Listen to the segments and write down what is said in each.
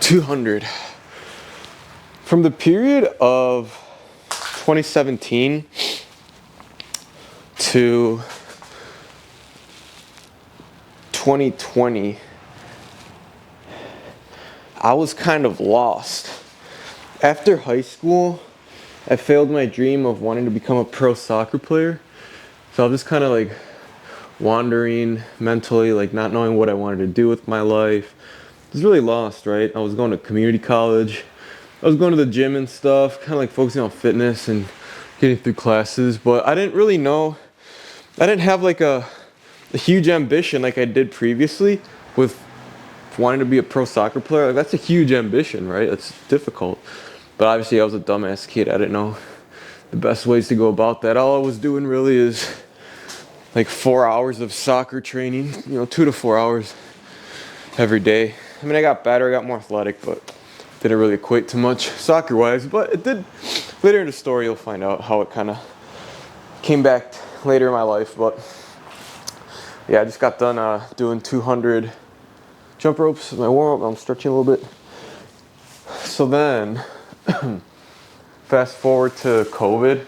200. From the period of 2017 to 2020, I was kind of lost. After high school, I failed my dream of wanting to become a pro soccer player. So I was just kind of like wandering mentally, like not knowing what I wanted to do with my life. I was really lost, right? I was going to community college. I was going to the gym and stuff, kind of like focusing on fitness and getting through classes. But I didn't really know, I didn't have like a huge ambition like I did previously with wanting to be a pro soccer player. Like, that's a huge ambition, right? It's difficult. But obviously I was a dumbass kid. I didn't know the best ways to go about that. All I was doing really is like 4 hours of soccer training, 2 to 4 hours every day. I mean, I got better, I got more athletic, but didn't really equate to much soccer-wise. But it did. Later in the story, you'll find out how it kind of came back later in my life. But yeah, I just got done doing 200 jump ropes, my warm-up. I'm stretching a little bit. So then, fast forward to COVID,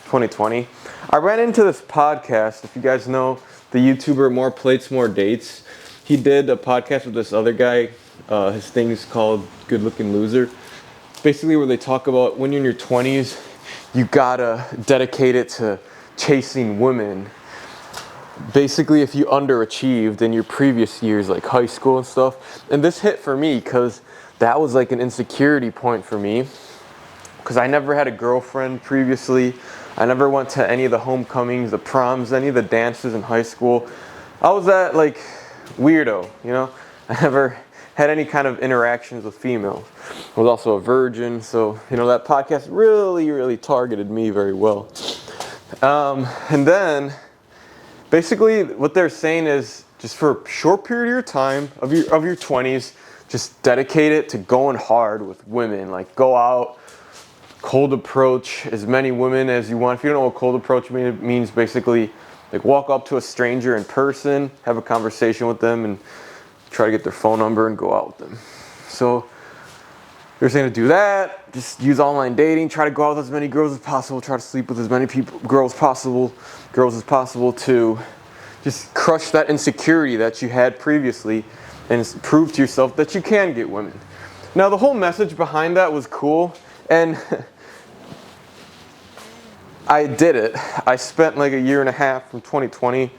2020. I ran into this podcast. If you guys know the YouTuber More Plates, More Dates, he did a podcast with this other guy. His thing is called Good Looking Loser. Basically where they talk about when you're in your 20s, you gotta dedicate it to chasing women. Basically, if you underachieved in your previous years, like high school and stuff. And this hit for me because that was like an insecurity point for me. Because I never had a girlfriend previously. I never went to any of the homecomings, the proms, any of the dances in high school. I was that like weirdo, I never had any kind of interactions with females. I was also a virgin, so that podcast really targeted me very well. And then basically what they're saying is just for a short period of your time of your 20s, just dedicate it to going hard with women. Like, go out, cold approach as many women as you want. If you don't know what cold approach means, basically like walk up to a stranger in person, have a conversation with them, and try to get their phone number and go out with them. So they're saying to do that, just use online dating, try to go out with as many girls as possible, try to sleep with as many girls as possible to just crush that insecurity that you had previously and prove to yourself that you can get women. Now, the whole message behind that was cool, and I did it. I spent like a year and a half from 2020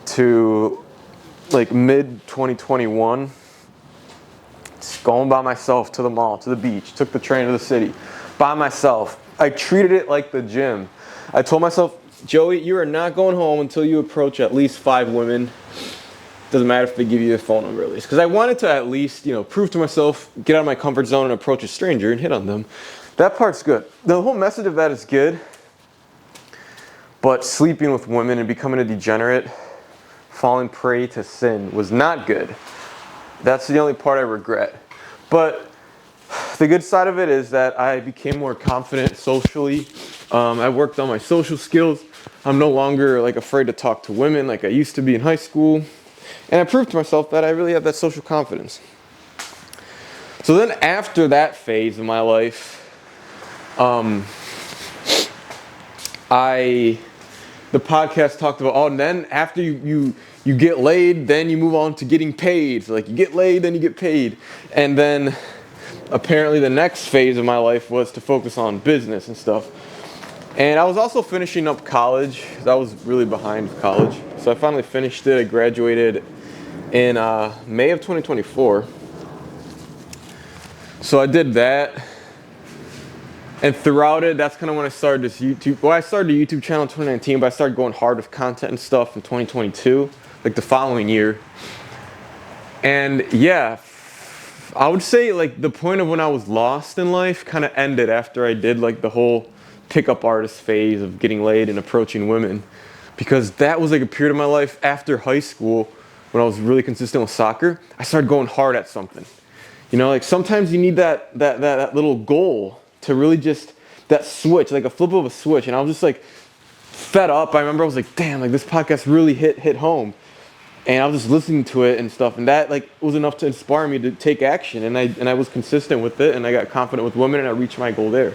to like mid 2021 just going by myself to the mall, to the beach, took the train to the city by myself. I treated it like the gym. I told myself, Joey, you are not going home until you approach at least 5 women. Doesn't matter if they give you a phone number at least. Because I wanted to at least, prove to myself, get out of my comfort zone and approach a stranger and hit on them. That part's good. The whole message of that is good. But sleeping with women and becoming a degenerate, falling prey to sin, was not good. That's the only part I regret. But the good side of it is that I became more confident socially. I worked on my social skills. I'm no longer like afraid to talk to women like I used to be in high school. And I proved to myself that I really have that social confidence. So then after that phase of my life, the podcast talked about, and then after you get laid, then you move on to getting paid. So like you get laid, then you get paid. And then apparently the next phase of my life was to focus on business and stuff. And I was also finishing up college. I was really behind with college. So I finally finished it. I graduated in May of 2024. So I did that. And throughout it, that's kind of when I started this YouTube. Well, I started a YouTube channel in 2019, but I started going hard with content and stuff in 2022, like the following year. And yeah, I would say like the point of when I was lost in life kind of ended after I did like the whole pickup artist phase of getting laid and approaching women. Because that was like a period of my life after high school when I was really consistent with soccer. I started going hard at something. Like sometimes you need that little goal to really just, that switch, like a flip of a switch. And I was just like fed up. I remember I was like, damn, like this podcast really hit home. And I was just listening to it and stuff, and that like was enough to inspire me to take action. And I was consistent with it, and I got confident with women, and I reached my goal there.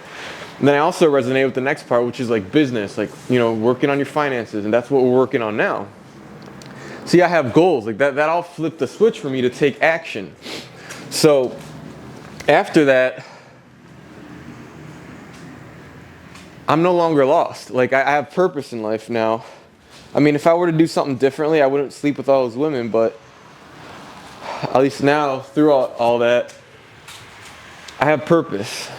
And then I also resonate with the next part, which is like business, like, you know, working on your finances, and that's what we're working on now. See, I have goals like that all flipped the switch for me to take action. So after that, I'm no longer lost. Like I have purpose in life now. I mean, if I were to do something differently, I wouldn't sleep with all those women, but at least now, through all that, I have purpose.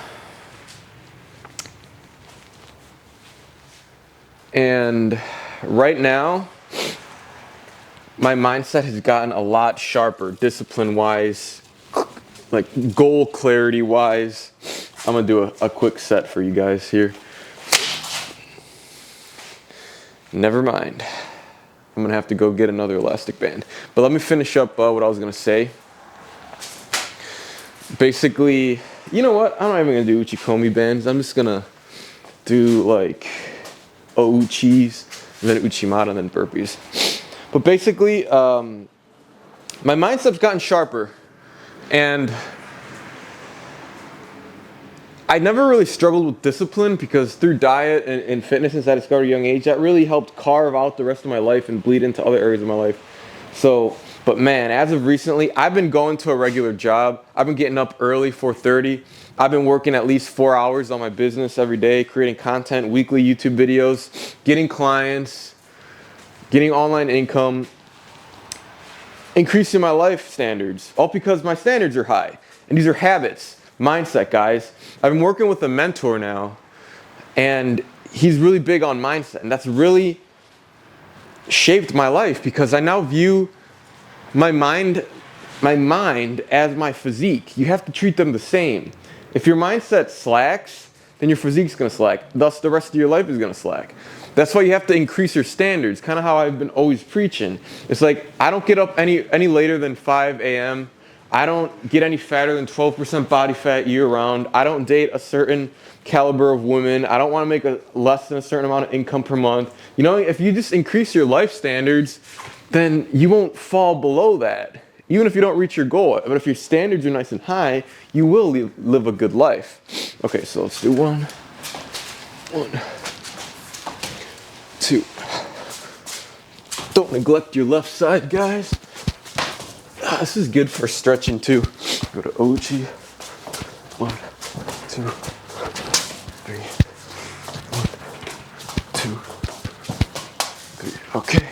And right now, my mindset has gotten a lot sharper, discipline-wise, like goal clarity-wise. I'm gonna do a quick set for you guys here. Never mind. I'm gonna have to go get another elastic band. But let me finish up what I was gonna say. Basically, you know what? I'm not even gonna do uchikomi bands. I'm just gonna do like ouchis, and then uchimata, and then burpees. But basically, my mindset's gotten sharper, and I never really struggled with discipline because through diet and fitness, since I discovered at a young age, that really helped carve out the rest of my life and bleed into other areas of my life. So, but man, as of recently, I've been going to a regular job. I've been getting up early, 4:30. I've been working at least 4 hours on my business every day, creating content, weekly YouTube videos, getting clients, getting online income, increasing my life standards, all because my standards are high. And these are habits. Mindset, guys. I've been working with a mentor now, and he's really big on mindset, and that's really shaped my life because I now view my mind as my physique. You have to treat them the same. If your mindset slacks, then your physique's gonna slack. Thus, the rest of your life is gonna slack. That's why you have to increase your standards, kind of how I've been always preaching. It's like, I don't get up any later than 5 a.m., I don't get any fatter than 12% body fat year round. I don't date a certain caliber of women. I don't want to make less than a certain amount of income per month. You know, if you just increase your life standards, then you won't fall below that. Even if you don't reach your goal. But if your standards are nice and high, you will live a good life. Okay, so let's do 1, 2. Don't neglect your left side, guys. This is good for stretching too. Go to Ochi. 1, 2, 3. 1, 2, 3. Okay.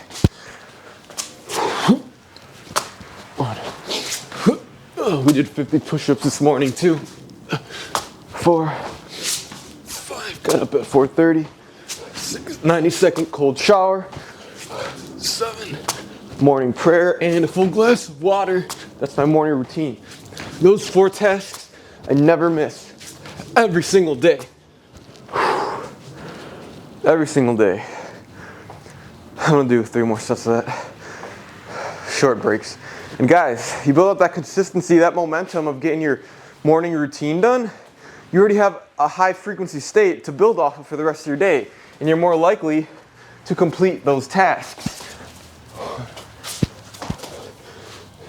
1. Oh, we did 50 push-ups this morning too. 4, 5. Got up at 4:30. 6, 90-second cold shower. 7. Morning prayer and a full glass of water. That's my morning routine. Those 4 tasks I never miss. Every single day. Every single day. I'm gonna do 3 more sets of that. Short breaks. And guys, you build up that consistency, that momentum of getting your morning routine done, you already have a high frequency state to build off of for the rest of your day. And you're more likely to complete those tasks.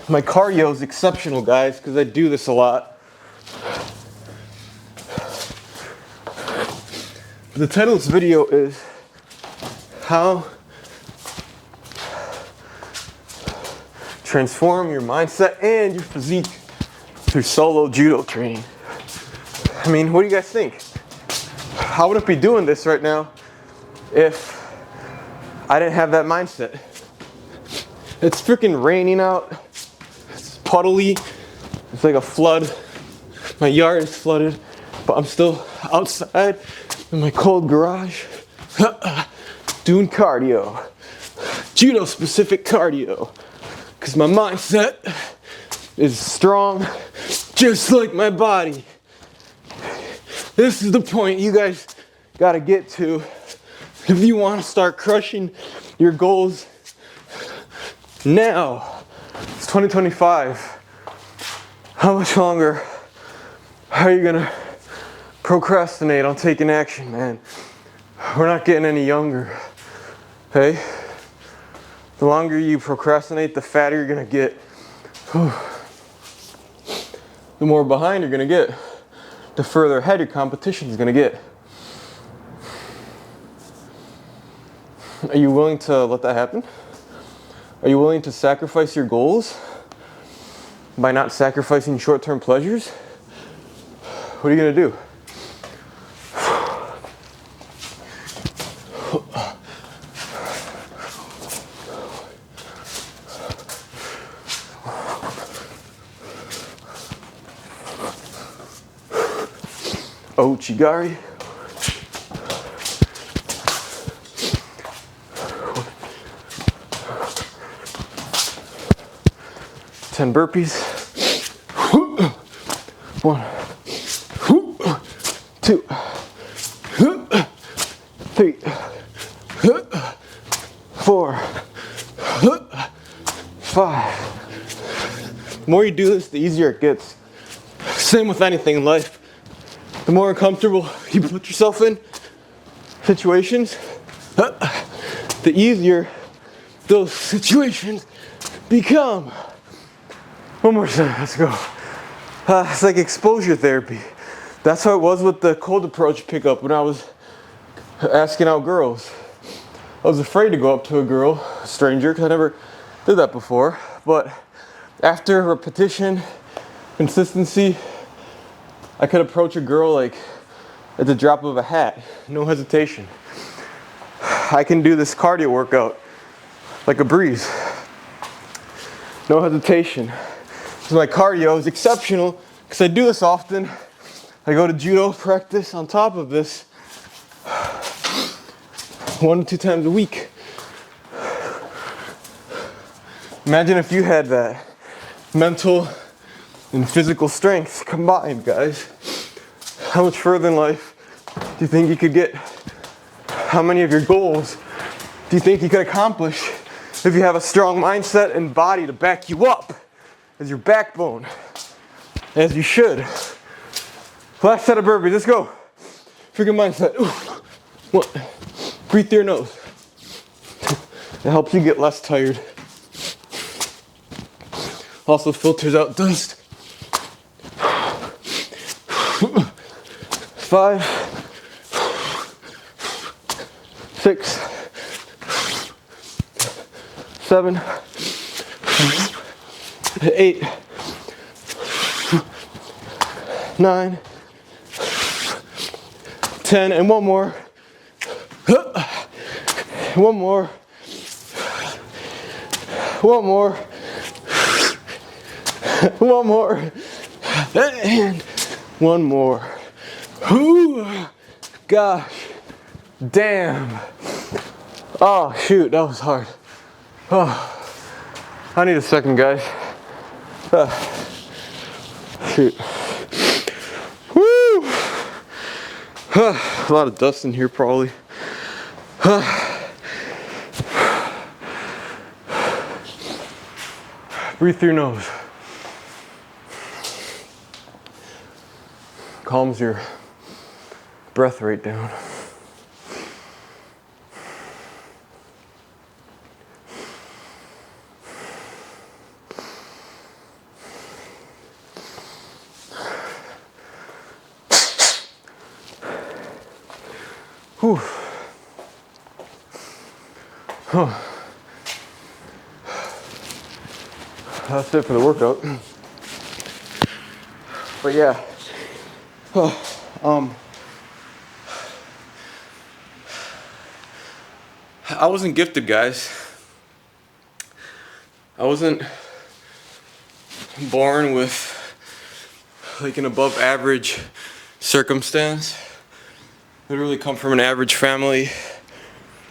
My cardio is exceptional, guys, because I do this a lot. The title of this video is How Transform Your Mindset and Your Physique Through Solo Judo Training. I mean, what do you guys think? I wouldn't be doing this right now if I didn't have that mindset. It's freaking raining out. Puddly. It's like a flood. My yard is flooded, but I'm still outside in my cold garage doing cardio. Judo specific cardio. Because my mindset is strong just like my body. This is the point you guys gotta get to if you want to start crushing your goals now. It's 2025. How much longer are you gonna procrastinate on taking action, man? We're not getting any younger. Hey? The longer you procrastinate, the fatter you're gonna get. The more behind you're gonna get, the further ahead your competition is gonna get. Are you willing to let that happen? Are you willing to sacrifice your goals by not sacrificing short-term pleasures? What are you gonna do? Ochigari. 10 burpees. 1, 2, 3, 4, 5. The more you do this, the easier it gets. Same with anything in life. The more uncomfortable you put yourself in situations, the easier those situations become. One more time, let's go. It's like exposure therapy. That's how it was with the cold approach pickup when I was asking out girls. I was afraid to go up to a girl, a stranger, because I never did that before. But after repetition, consistency, I could approach a girl like at the drop of a hat, no hesitation. I can do this cardio workout like a breeze, no hesitation. So my cardio is exceptional because I do this often. I go to judo practice on top of this 1 to 2 times a week. Imagine if you had that mental and physical strength combined, guys. How much further in life do you think you could get? How many of your goals do you think you could accomplish if you have a strong mindset and body to back you up as your backbone, as you should? Last set of burpees, let's go. Freaking mindset. Ooh. 1, breathe through your nose. It helps you get less tired. Also filters out dust. 5, 6, 7, 8, 9, 10, and one more. One more. One more. One more. And one more. Ooh, gosh. Damn. Oh, shoot, that was hard. Oh, I need a second, guys. Shoot. Woo! A lot of dust in here, probably. Breathe through your nose. Calms your breath rate down. Whew. Huh. That's it for the workout. But yeah. I wasn't gifted, guys. I wasn't born with like an above average circumstance. Literally come from an average family,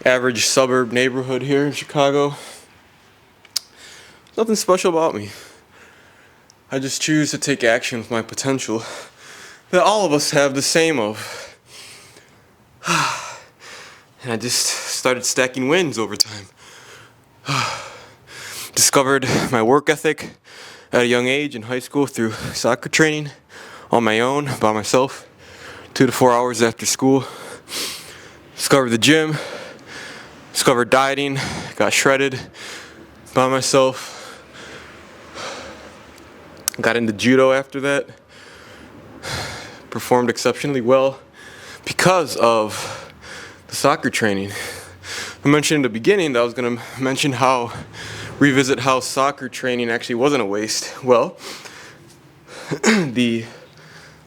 average suburb neighborhood here in Chicago. Nothing special about me. I just choose to take action with my potential that all of us have the same of. And I just started stacking wins over time. Discovered my work ethic at a young age in high school through soccer training on my own, by myself, 2 to 4 hours after school. Discovered the gym, discovered dieting, got shredded, by myself. Got into judo after that. Performed exceptionally well because of the soccer training. I mentioned in the beginning that I was going to revisit how soccer training actually wasn't a waste. Well, the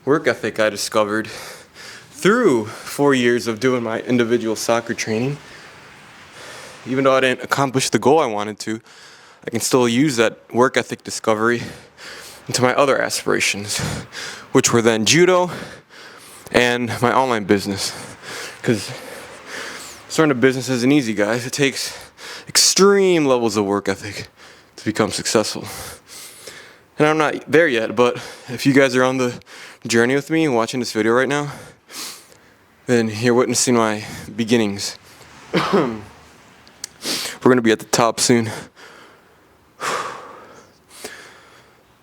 work ethic I discovered through 4 years of doing my individual soccer training, even though I didn't accomplish the goal I wanted to, I can still use that work ethic discovery into my other aspirations, which were then judo and my online business. Because starting a business isn't easy, guys. It takes extreme levels of work ethic to become successful. And I'm not there yet, but if you guys are on the journey with me watching this video right now, then you're witnessing my beginnings. We're gonna be at the top soon.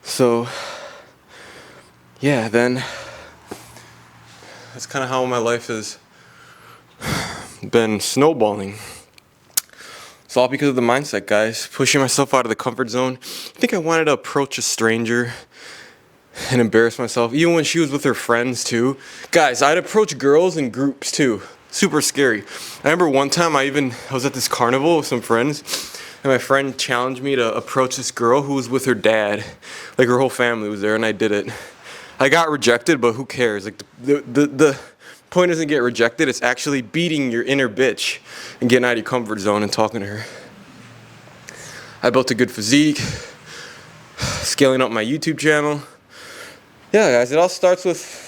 So, yeah, then that's kind of how my life has been snowballing. It's all because of the mindset, guys. Pushing myself out of the comfort zone. I think I wanted to approach a stranger and embarrass myself, even when she was with her friends too. Guys, I'd approach girls in groups too. Super scary. I remember one time I was at this carnival with some friends, and my friend challenged me to approach this girl who was with her dad. Like, her whole family was there, and I did it. I got rejected, but who cares? Like, the point isn't get rejected, it's actually beating your inner bitch and getting out of your comfort zone and talking to her. I built a good physique, scaling up my YouTube channel. Yeah, guys, it all starts with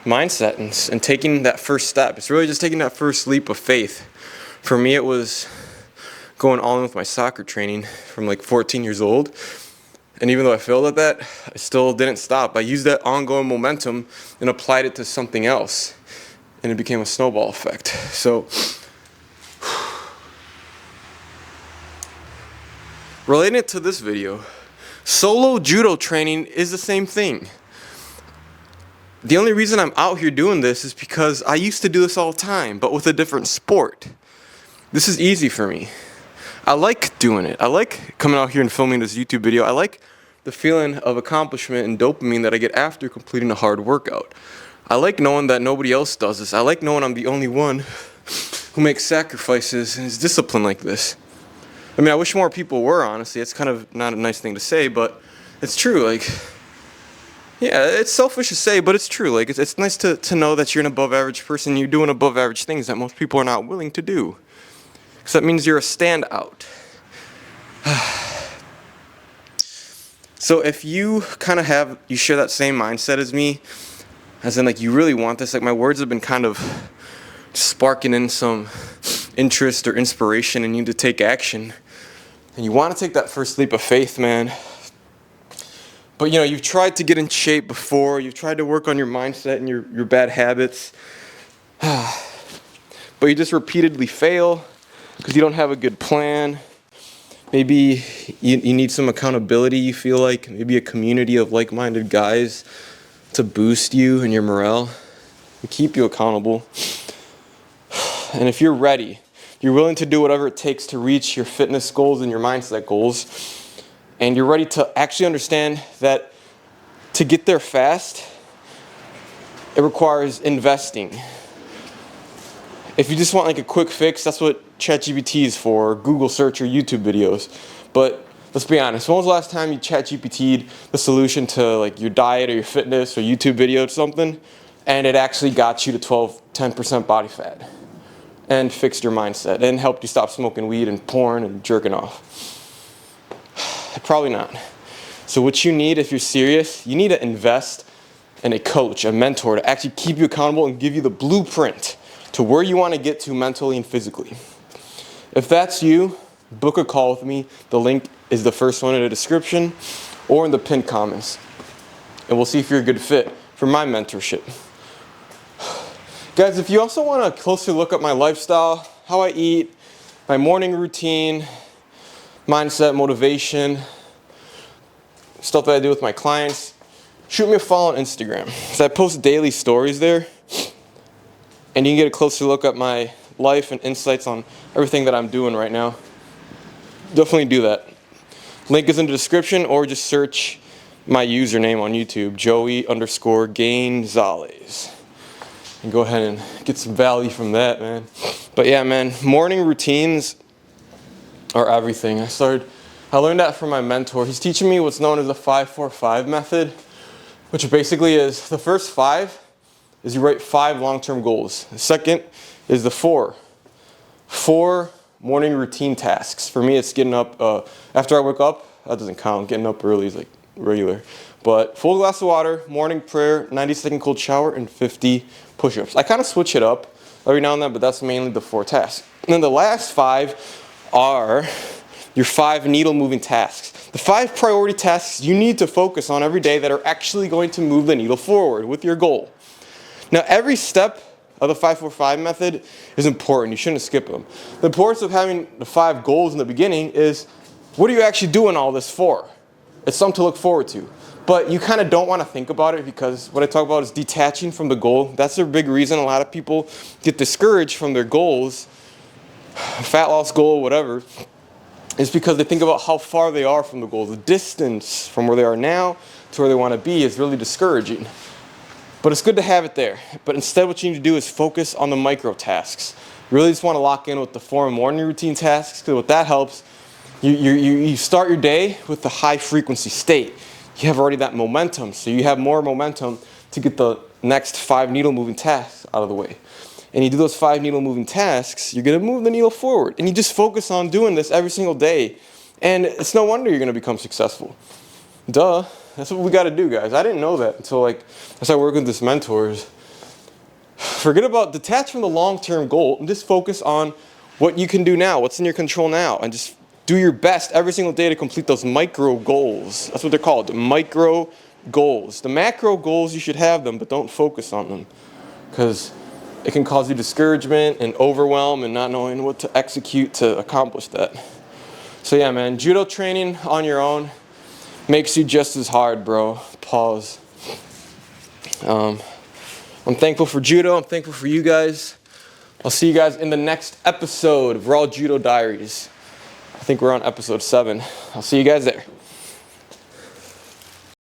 mindset and taking that first step. It's really just taking that first leap of faith. For me, it was going all in with my soccer training from like 14 years old. And even though I failed at that, I still didn't stop. I used that ongoing momentum and applied it to something else. And it became a snowball effect. So, relating it to this video, solo judo training is the same thing. The only reason I'm out here doing this is because I used to do this all the time, but with a different sport. This is easy for me. I like doing it. I like coming out here and filming this YouTube video. I like the feeling of accomplishment and dopamine that I get after completing a hard workout. I like knowing that nobody else does this. I like knowing I'm the only one who makes sacrifices and is disciplined like this. I mean, I wish more people were, honestly. It's kind of not a nice thing to say, but it's true. Like, yeah, it's selfish to say, but it's true. Like, it's nice to know that you're an above average person. You're doing above average things that most people are not willing to do. Because that means you're a standout. So if you kind of you share that same mindset as me, as in like you really want this, like my words have been kind of sparking in some interest or inspiration in you to take action. And you want to take that first leap of faith, man. But you know, you've tried to get in shape before, you've tried to work on your mindset and your bad habits. But you just repeatedly fail because you don't have a good plan. Maybe you need some accountability, you feel like. Maybe a community of like-minded guys to boost you and your morale and keep you accountable. And if you're ready, you're willing to do whatever it takes to reach your fitness goals and your mindset goals, and you're ready to actually understand that to get there fast, it requires investing. If you just want like a quick fix, that's what ChatGPT is for, or Google search or YouTube videos. But let's be honest, when was the last time you ChatGPT'd the solution to like your diet or your fitness or YouTube video or something, and it actually got you to 10% body fat and fixed your mindset and helped you stop smoking weed and porn and jerking off? Probably not. So what you need, if you're serious, you need to invest in a coach, a mentor, to actually keep you accountable and give you the blueprint to where you want to get to mentally and physically. If that's you, book a call with me. The link is the first one in the description or in the pinned comments. And we'll see if you're a good fit for my mentorship. Guys, if you also want a closer look at my lifestyle, how I eat, my morning routine, mindset, motivation, stuff that I do with my clients, shoot me a follow on Instagram. So I post daily stories there. And you can get a closer look at my life and insights on everything that I'm doing right now. definitely do that. Link is in the description, or just search my username on YouTube, Joey_Gainzales. And go ahead and get some value from that, man. But yeah, man, morning routines are everything. I learned that from my mentor. He's teaching me what's known as the 5-4-5 method, which basically is the first 5 is you write 5 long-term goals. The second is the 4 morning routine tasks. For me, it's getting up, after I wake up, that doesn't count. Getting up early is like regular. But full glass of water, morning prayer, 90-second cold shower, and 50 push-ups. I kind of switch it up every now and then, but that's mainly the 4 tasks. And then the last 5 are your 5 needle moving tasks. The 5 priority tasks you need to focus on every day that are actually going to move the needle forward with your goal. Now, every step of the 5-4-5 method is important. You shouldn't skip them. The importance of having the 5 goals in the beginning is, what are you actually doing all this for? It's something to look forward to. But you kind of don't want to think about it, because what I talk about is detaching from the goal. That's a big reason a lot of people get discouraged from their goals, fat loss goal, whatever, is because they think about how far they are from the goal. The distance from where they are now to where they want to be is really discouraging. But it's good to have it there. But instead, what you need to do is focus on the micro tasks. You really just want to lock in with the 4 morning routine tasks, because what that helps, you start your day with the high frequency state. You have already that momentum, so you have more momentum to get the next 5 needle moving tasks out of the way. And you do those 5 needle moving tasks, you're going to move the needle forward. And you just focus on doing this every single day. And it's no wonder you're going to become successful. Duh. That's what we got to do, guys. I didn't know that until I started working with this mentors. Forget about, detach from the long-term goal and just focus on what you can do now, what's in your control now, and just do your best every single day to complete those micro goals. That's what they're called, the micro goals. The macro goals, you should have them, but don't focus on them, because it can cause you discouragement and overwhelm and not knowing what to execute to accomplish that. So yeah, man, judo training on your own makes you just as hard, bro. Pause. I'm thankful for judo. I'm thankful for you guys. I'll see you guys in the next episode of Raw Judo Diaries. I think we're on episode 7. I'll see you guys there.